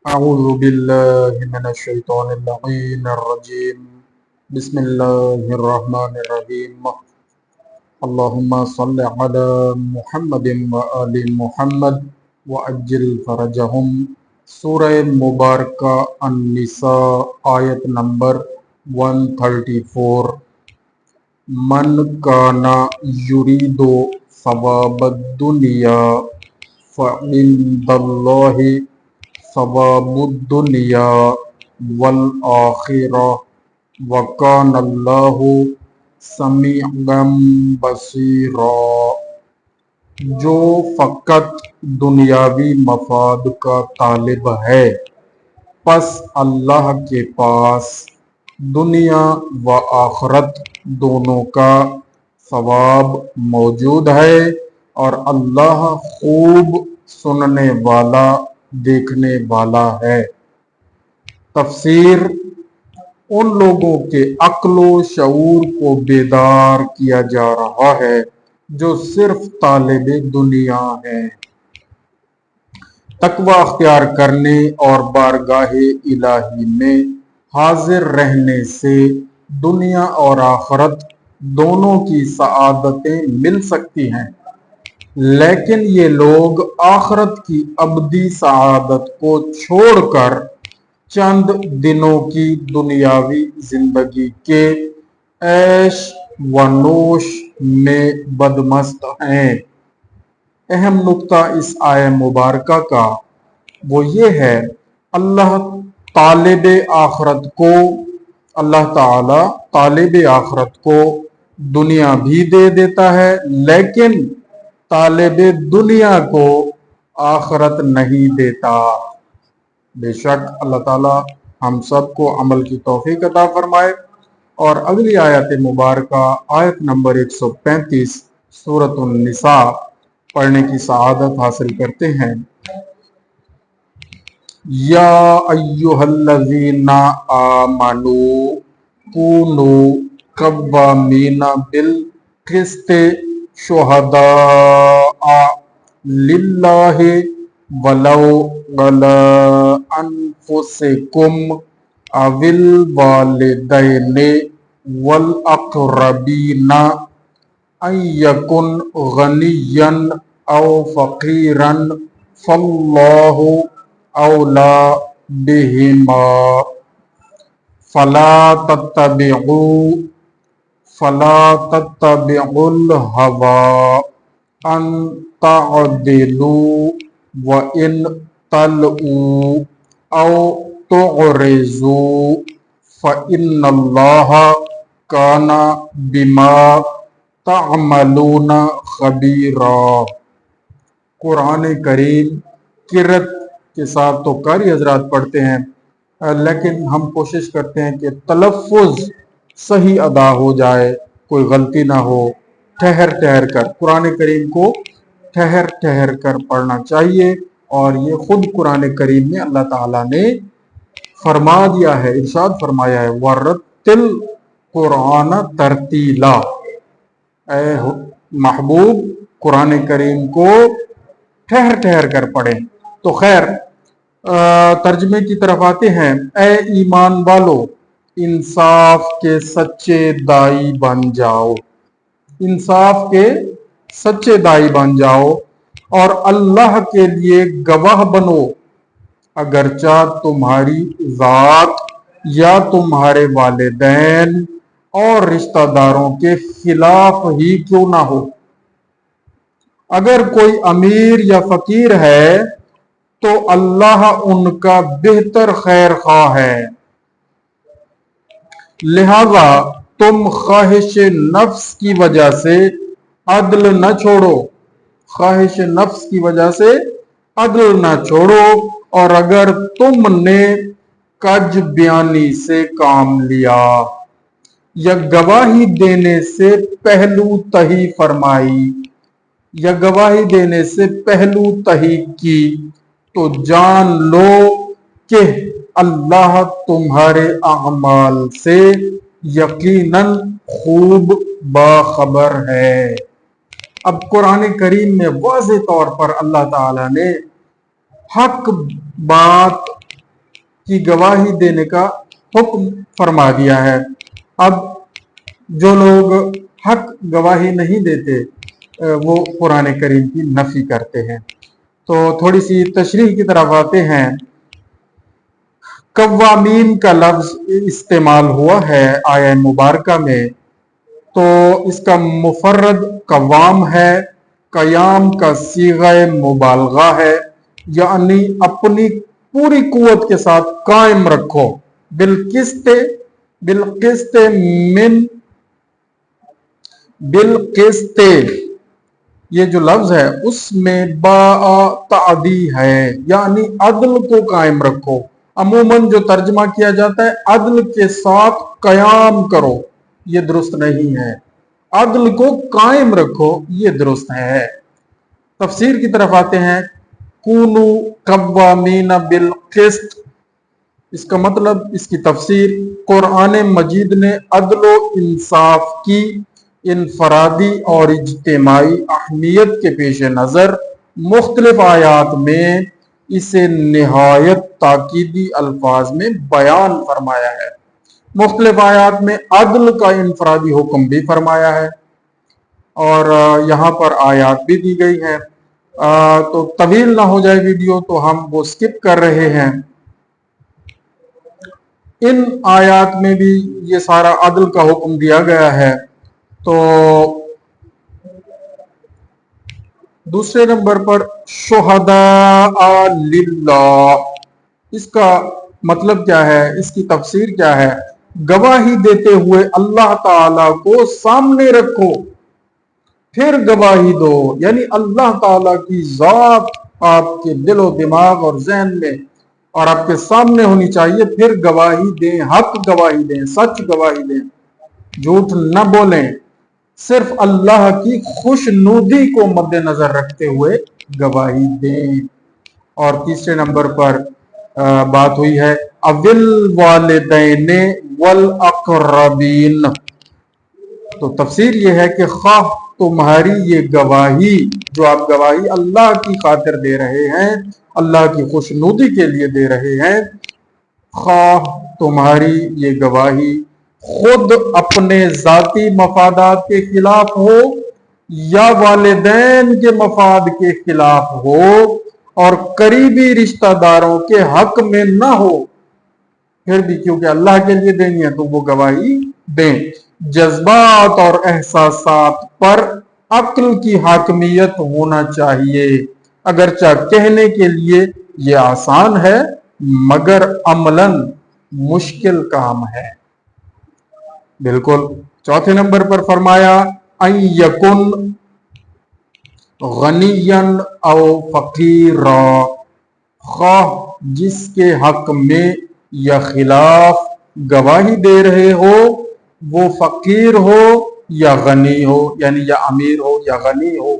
أعوذ بالله من الشيطان اللعين الرجيم بسم الله الرحمن الرحيم اللهم صل على محمد وآل محمد وعجل فرجهم سورہ مبارکہ النساء آیت نمبر 134 من کانا یرید ثواب الدنیا فعند اللہ ثواب الدنیا والآخرہ وکان اللہ سمیعا بصیرا۔ جو فقط دنیاوی مفاد کا طالب ہے پس اللہ کے پاس دنیا و آخرت دونوں کا ثواب موجود ہے اور اللہ خوب سننے والا دیکھنے والا ہے۔ تفسیر: ان لوگوں کے عقل و شعور کو بیدار کیا جا رہا ہے جو صرف طالب دنیا ہیں۔ تقوی اختیار کرنے اور بارگاہ الہی میں حاضر رہنے سے دنیا اور آخرت دونوں کی سعادتیں مل سکتی ہیں، لیکن یہ لوگ آخرت کی ابدی سعادت کو چھوڑ کر چند دنوں کی دنیاوی زندگی کے عیش و نوش میں بدمست ہیں۔ اہم نقطہ اس آیہ مبارکہ کا وہ یہ ہے، اللہ تعالی طالب آخرت کو دنیا بھی دے دیتا ہے، لیکن طالب دنیا کو آخرت نہیں دیتا۔ بے شک اللہ تعالیٰ ہم سب کو عمل کی توفیق عطا فرمائے۔ اور اگلی آیت مبارکہ آیت نمبر 135 سورۃ النساء پڑھنے کی سعادت حاصل کرتے ہیں۔ یا ایہا الذین آمنوا کونوا قوامین بالقسط شہداء للہ ولو علی انفسکم او الوالدین والاقربین ان یکن غنیا او فقیرا فاللہ اولی بہما فلا تتبعوا الہوی ان تعدلوا وَإِن تَلْؤُوا أَوْ تُعْرِضُوا فَإِنَّ اللَّهَ كَانَ بِمَا تَعْمَلُونَ خَبِيرًا۔ قرآن کریم قرأت کے ساتھ تو قاری حضرات پڑھتے ہیں، لیکن ہم کوشش کرتے ہیں کہ تلفظ صحیح ادا ہو جائے، کوئی غلطی نہ ہو۔ ٹھہر ٹھہر کر قرآن کریم کو ٹھہر ٹھہر کر پڑھنا چاہیے، اور یہ خود قرآن کریم میں اللہ تعالیٰ نے فرما دیا ہے، ارشاد فرمایا ہے وَرَتِّلْ قُرْآنَ تَرْتِیلًا۔ اے محبوب قرآن کریم کو ٹھہر ٹھہر کر پڑھیں۔ تو خیر، ترجمے کی طرف آتے ہیں۔ اے ایمان والو، انصاف کے سچے دائی بن جاؤ، انصاف کے سچے دائی بن جاؤ اور اللہ کے لیے گواہ بنو، اگرچہ تمہاری ذات یا تمہارے والدین اور رشتہ داروں کے خلاف ہی کیوں نہ ہو۔ اگر کوئی امیر یا فقیر ہے تو اللہ ان کا بہتر خیر خواہ ہے، لہذا تم خواہش نفس کی وجہ سے عدل نہ چھوڑو، خواہش نفس کی وجہ سے عدل نہ چھوڑو، اور اگر تم نے کج بیانی سے کام لیا یا گواہی دینے سے پہلو تہی فرمائی یا گواہی دینے سے پہلو تہی کی، تو جان لو کہ اللہ تمہارے اعمال سے یقیناً خوب باخبر ہے۔ اب قرآن کریم میں واضح طور پر اللہ تعالیٰ نے حق بات की गवाही देने का हुक्म फरमा दिया है। अब जो लोग हक गवाही नहीं देते वो कुरान करीम की नफी करते हैं। तो थोड़ी सी तशरीह की तरफ आते हैं। कव्वामीन का लफ्ज इस्तेमाल हुआ है आया मुबारका में, तो इसका मुफर्रद कवाम है, कयाम का सीगा मुबालगा है, यानी अपनी पूरी कुव्वत के साथ कायम रखो। बिलकिस्ते बिलकिस्ते मिन बिलकिस्ते ये जो लफ्ज है उसमें बा तादी है, यानी अदल को कायम रखो। अमूमन जो तर्जमा किया जाता है अदल के साथ कयाम करो, ये दुरुस्त नहीं है। अदल को कायम रखो, ये दुरुस्त है। तफसीर की तरफ आते हैं। कूनू कव्वामीना बिल किस्त, इसका मतलब, इसकी तफसीर, कुरान मजीद ने अदलो इंसाफ की इनफरादी और इज्तिमाई अहमियत के पेश नज़र मुख्तलिफ आयात में इसे निहायत ताकीदी अल्फाज में बयान फरमाया है। मुख्तलिफ आयात में अदल का इनफरादी हुक्म भी फरमाया है और यहाँ पर आयात भी दी गई है। तो तवील ना हो जाए वीडियो तो हम वो स्किप कर रहे हैं। इन आयात में भी ये सारा अदल का हुक्म दिया गया है। तो दूसरे नंबर पर शुहदा लिल्लाह, इसका मतलब क्या है, इसकी तफसीर क्या है? गवाही देते हुए अल्लाह ताला को सामने रखो फिर गवाही दो, यानी अल्लाह ताला की जात आपके दिलो दिमाग और जहन में और आपके सामने होनी चाहिए, फिर गवाही दें, हक गवाही दें, सच गवाही दें, झूठ न बोलें, सिर्फ अल्लाह की खुशनुदी को मद्देनजर रखते हुए गवाही दें। और तीसरे नंबर पर बात हुई है अविल वालिदैन वल अक़रबीन। तो तफसीर ये है कि खाह तुम्हारी ये गवाही, जो आप गवाही अल्लाह की खातिर दे रहे हैं, अल्लाह की खुशनुदी के लिए दे रहे हैं, खाह तुम्हारी ये गवाही खुद अपने जाती मफादात के खिलाफ हो या वालिदैन के मफाद के खिलाफ हो और करीबी रिश्तेदारों के हक में ना हो, फिर भी क्योंकि अल्लाह के लिए देनी है तो वो गवाही दें। जज्बात और एहसासात पर अक्ल की हाकमियत होना चाहिए। अगरचा कहने के लिए ये आसान है मगर अमलन मुश्किल काम है। बिल्कुल। चौथे नंबर पर फरमाया अन यकुन गनियन औ फकीरा, खाह जिसके हक में या खिलाफ गवाही दे रहे हो वो फकीर हो या गनी हो, यानी या अमीर हो या गनी हो,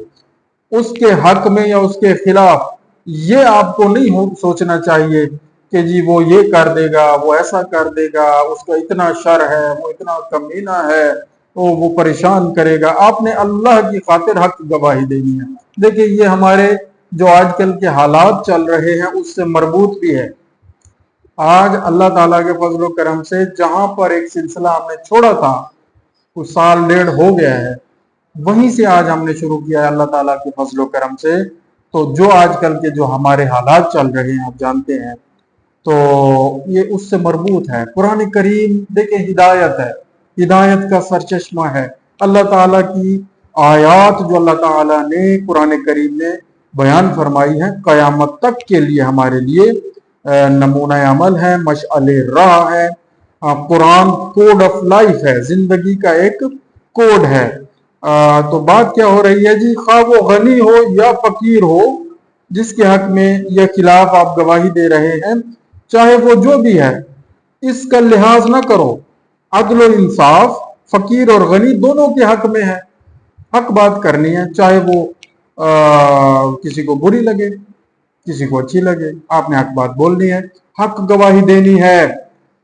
उसके हक में या उसके खिलाफ ये आपको नहीं सोचना चाहिए कि जी वो ये कर देगा, वो ऐसा कर देगा, उसका इतना शर है, वो इतना कमीना है, तो वो परेशान करेगा। आपने अल्लाह की खातिर हक गवाही देनी है। देखिए ये हमारे जो आजकल के हालात चल रहे हैं उससे मरबूत भी है। आज अल्लाह ताला के फजल करम से जहां पर एक सिलसिला हमने छोड़ा था, कुछ साल डेढ़ हो गया है, वहीं से आज हमने शुरू किया है अल्लाह ताला के फजल करम से। तो जो आजकल के जो हमारे हालात चल रहे हैं आप जानते हैं, तो ये उससे मरबूत है। कुरान करीम देखिए हिदायत है, हिदायत का सरचश्मा है। अल्लाह ताला की आयात जो अल्लाह ताला ने कुरान करीम में बयान फरमाई है कयामत तक के लिए हमारे लिए नमूना अमल है, मशअले राह है। कुरान कोड ऑफ लाइफ है, जिंदगी का एक कोड है। तो बात क्या हो रही है जी, खा वो गनी हो या फकीर हो, जिसके हक में या खिलाफ आप गवाही दे रहे हैं, चाहे वो जो भी है, इसका लिहाज ना करो। अदल और इंसाफ फकीर और गनी दोनों के हक में है। हक बात करनी है, चाहे वो किसी को बुरी लगे किसी को अच्छी लगे, आपने हक बात बोलनी है, हक गवाही देनी है।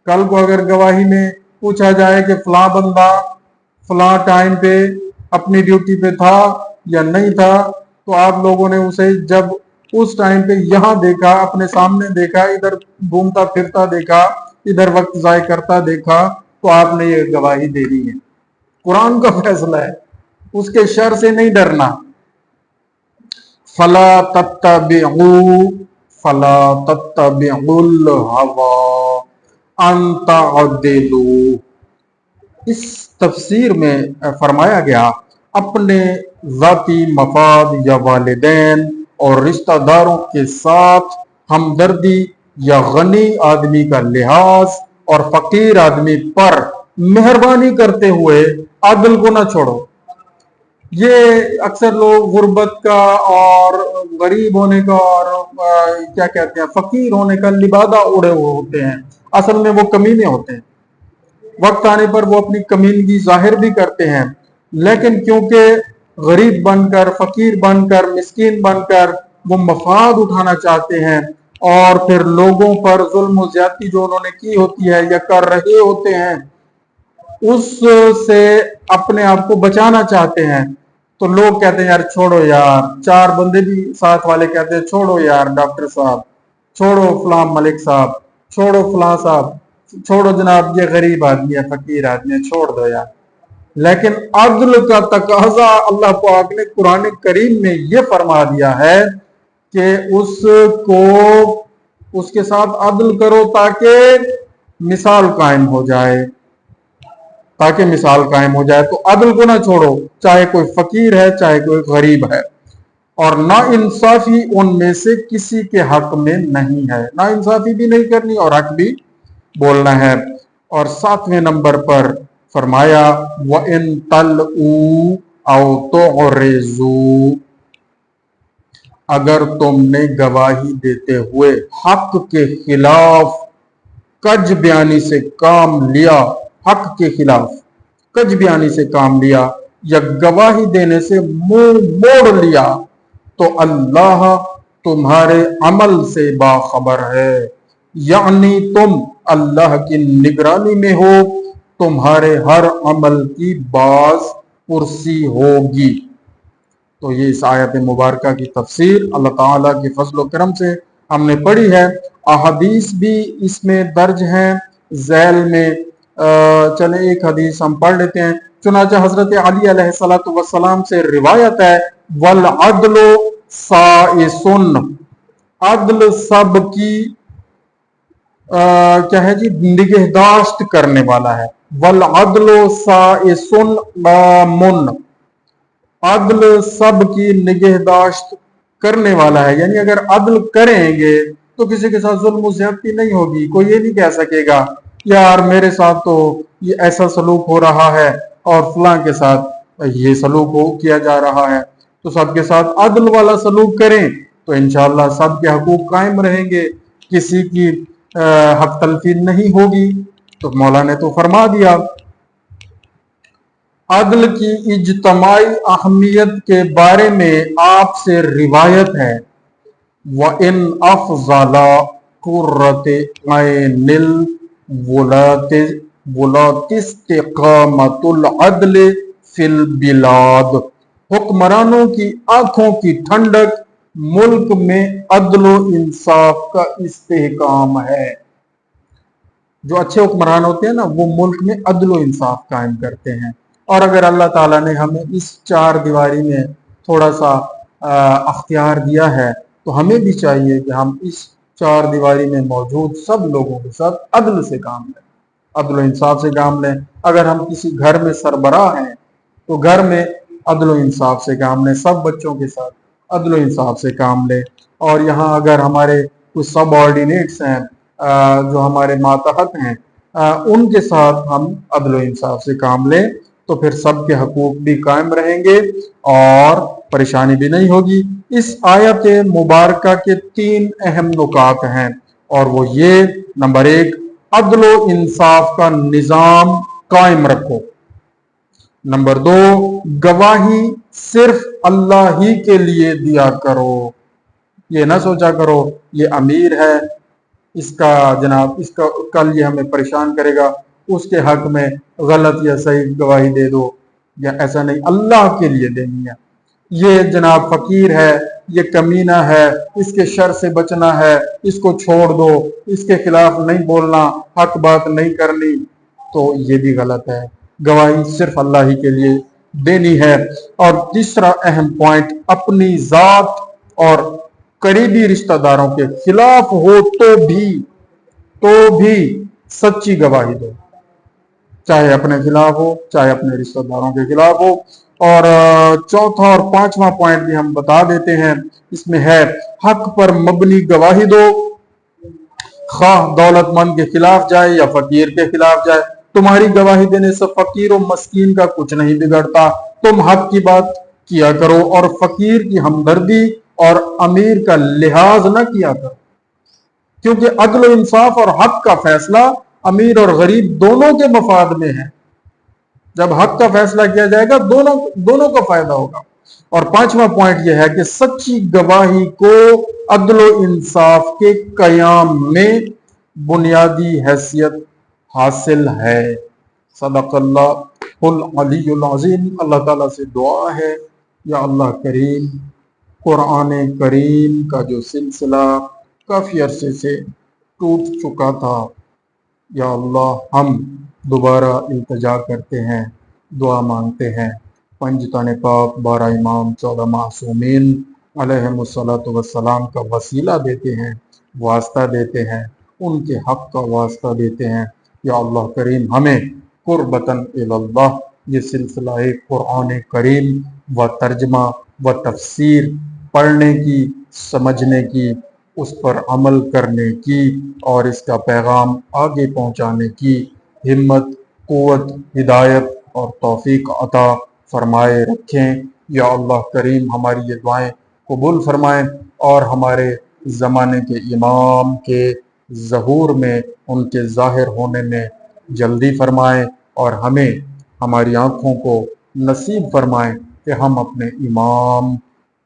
कल को अगर गवाही में पूछा जाए कि फला बंदा फला टाइम पे अपनी ड्यूटी पे था या नहीं था, तो आप लोगों ने उसे जब उस टाइम पे यहाँ देखा, अपने सामने देखा, इधर घूमता फिरता देखा, इधर वक्त ज़ाय करता देखा, तो आपने ये गवाही देनी है। कुरान का फैसला है, उसके शर से नहीं डरना। फला तत्तबिउ फला तत्तबिउल हवा अन तअदिलू। इस तफसीर में फरमाया गया, अपने ज़ाती मफाद या वालिदैन और रिश्तेदारों के साथ हमदर्दी या गनी आदमी का लिहाज और फकीर आदमी पर मेहरबानी करते हुए अदल को ना छोड़ो। ये अक्सर लोग गुर्बत का और गरीब होने का और क्या कहते हैं फकीर होने का लिबादा उड़े हुए होते हैं, असल में वो कमीने होते हैं। वक्त आने पर वो अपनी कमीनगी जाहिर भी करते हैं, लेकिन क्योंकि गरीब बनकर, फकीर बनकर, मिस्कीन बनकर वो मफाद उठाना चाहते हैं और फिर लोगों पर जुल्म और ज्यादती जो उन्होंने की होती है या कर रहे होते हैं उससे अपने आप को बचाना चाहते हैं, तो लोग कहते हैं यार छोड़ो यार, चार बंदे भी साथ वाले कहते हैं छोड़ो यार डॉक्टर साहब, छोड़ो फलां मलिक साहब, छोड़ो फलां साहब, छोड़ो जनाब, ये गरीब आदमी है, फकीर आदमी है, छोड़ दो यार। लेकिन अदल का तकाजा अल्लाह पाक ने कुरान करीम में ये फरमा दिया है कि उसको उसके साथ अदल करो ताकि मिसाल कायम हो जाए, ताकि मिसाल कायम हो जाए। तो अदल को ना छोड़ो, चाहे कोई फकीर है चाहे कोई गरीब है। और ना इंसाफी उनमें से किसी के हक में नहीं है, ना इंसाफी भी नहीं करनी और हक भी बोलना है। और 7वें नंबर पर फरमाया व इन तल तो, अगर तुमने गवाही देते हुए हक के खिलाफ कज बयानी से काम लिया, हक के खिलाफ कज बयानी से काम लिया या गवाही देने से मुंह मोड़ लिया, तो अल्लाह तुम्हारे अमल से बाखबर है, यानी तुम अल्लाह की निगरानी में हो, तुम्हारे हर अमल की बाज पुरसी होगी। तो ये इस आयत मुबारका की तफसीर अल्लाह ताला की फजल व करम से हमने पढ़ी है। अहदीस भी इसमें दर्ज हैं झैल में। चले एक हदीस हम पढ़ लेते हैं। चुनाचा हजरत अली अलैहिस्सलातु वस्सलाम से रिवायत है, वल अदलो साइसुन, अदल सब की क्या है जी, निगहदाश्त करने वाला है। वल अदलो साइसुन मुन, अदल सब की निगहदाश्त करने वाला है, यानी अगर अदल करेंगे तो किसी के साथ जुल्म ज्यादती नहीं होगी। कोई ये नहीं कह सकेगा यार मेरे साथ तो ये ऐसा सलूक हो रहा है और फलां के साथ ये सलूक किया जा रहा है। तो सबके साथ अदल वाला सलूक करें तो इंशाअल्लाह सबके हकूक कायम रहेंगे, किसी की हक तलफी नहीं होगी। तो मौला ने तो फरमा दिया। अदल की इज्तमाई अहमियत के बारे में आपसे रिवायत है, व इन अफज़ला कुर्रत ऐनिल वुलातिस्तिकामतुल अदल फिल बिलाद, हुक्मरानों की आंखों की ठंडक मुल्क में अदलो इंसाफ का इस्तेहकाम है। जो अच्छे हुक्मरान होते हैं ना वो मुल्क में अदलो इंसाफ कायम करते हैं। और अगर अल्लाह ताला ने हमें इस चार दीवारी में थोड़ा सा अख्तियार दिया है तो हमें भी चाहिए कि हम इस चार दीवारी में मौजूद सब लोगों के साथ अदल से काम लें, अदल इंसाफ से काम लें। अगर हम किसी घर में सरबराह हैं तो घर में अदल इंसाफ से काम लें, सब बच्चों के साथ अदल इंसाफ से काम लें। और यहाँ अगर हमारे कुछ सब ऑर्डिनेट्स हैं जो हमारे मातहत हैं उनके साथ हम अदल इंसाफ से काम लें तो फिर सबके हकूक भी कायम रहेंगे और परेशानी भी नहीं होगी। इस आयत मुबारका के 3 अहम नुकात हैं और वो ये, नंबर 1, अदल इंसाफ का निज़ाम कायम रखो। नंबर 2, गवाही सिर्फ अल्लाह ही के लिए दिया करो। ये ना सोचा करो ये अमीर है, इसका जनाब इसका कल ये हमें परेशान करेगा, उसके हक में गलत या सही गवाही दे दो, या ऐसा नहीं, अल्लाह के लिए देनी है। یہ جناب فقیر ہے، یہ کمینہ ہے، اس کے شر سے بچنا ہے، اس کو چھوڑ دو، اس کے خلاف نہیں بولنا، حق بات نہیں کرنی، تو یہ بھی غلط ہے۔ گواہی صرف اللہ ہی کے لیے دینی ہے۔ اور تیسرا اہم پوائنٹ، اپنی ذات اور قریبی رشتہ داروں کے خلاف ہو تو بھی سچی گواہی دو، چاہے اپنے خلاف ہو چاہے اپنے رشتہ داروں کے خلاف ہو۔ اور چوتھا اور پانچواں پوائنٹ بھی ہم بتا دیتے ہیں، اس میں ہے حق پر مبنی گواہی دو، خواہ دولت مند کے خلاف جائے یا فقیر کے خلاف جائے۔ تمہاری گواہی دینے سے فقیر و مسکین کا کچھ نہیں بگڑتا، تم حق کی بات کیا کرو اور فقیر کی ہمدردی اور امیر کا لحاظ نہ کیا کرو، کیونکہ عدل و انصاف اور حق کا فیصلہ امیر اور غریب دونوں کے مفاد میں ہے۔ جب حق کا فیصلہ کیا جائے گا دونوں کا فائدہ ہوگا۔ اور پانچواں پوائنٹ یہ ہے کہ سچی گواہی کو عدل و انصاف کے قیام میں بنیادی حیثیت حاصل ہے۔ صدق اللہ العلی العظیم۔ اللہ تعالیٰ سے دعا ہے، یا اللہ کریم، قرآن کریم کا جو سلسلہ کافی عرصے سے ٹوٹ چکا تھا، یا اللہ ہم دوبارہ التجا کرتے ہیں، دعا مانگتے ہیں، پنجتن پاک، 12 امام، 14 معصومین علیہم الصلاۃ والسلام کا وسیلہ دیتے ہیں، واسطہ دیتے ہیں، ان کے حق کا واسطہ دیتے ہیں۔ یا اللہ کریم ہمیں قربتاً الی اللہ یہ سلسلہ قرآن کریم و ترجمہ و تفسیر پڑھنے کی، سمجھنے کی، اس پر عمل کرنے کی اور اس کا پیغام آگے پہنچانے کی ہمت، قوت، ہدایت اور توفیق عطا فرمائے رکھیں۔ یا اللہ کریم ہماری یہ دعائیں قبول فرمائیں اور ہمارے زمانے کے امام کے ظہور میں، ان کے ظاہر ہونے میں جلدی فرمائیں، اور ہمیں ہماری آنکھوں کو نصیب فرمائیں کہ ہم اپنے امام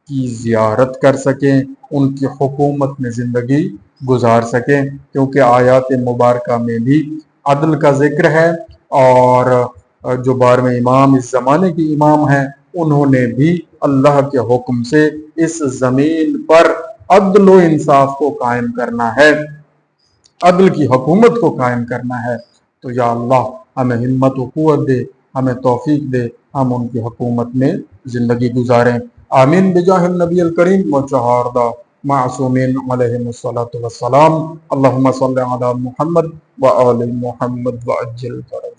کی زیارت کر سکیں، ان کی حکومت میں زندگی گزار سکیں، کیونکہ آیات مبارکہ میں بھی عدل کا ذکر ہے، اور جو 12ویں امام اس زمانے کے امام ہیں، انہوں نے بھی اللہ کے حکم سے اس زمین پر عدل و انصاف کو قائم کرنا ہے، عدل کی حکومت کو قائم کرنا ہے۔ تو یا اللہ ہمیں ہمت و قوت دے، ہمیں توفیق دے، ہم ان کی حکومت میں زندگی گزاریں۔ آمین بجاہ النبی الکریم و چہاردہ معصومین علیہم الصلاۃ والسلام۔ اللہم صلی علی محمد و آل محمد وعجل فرج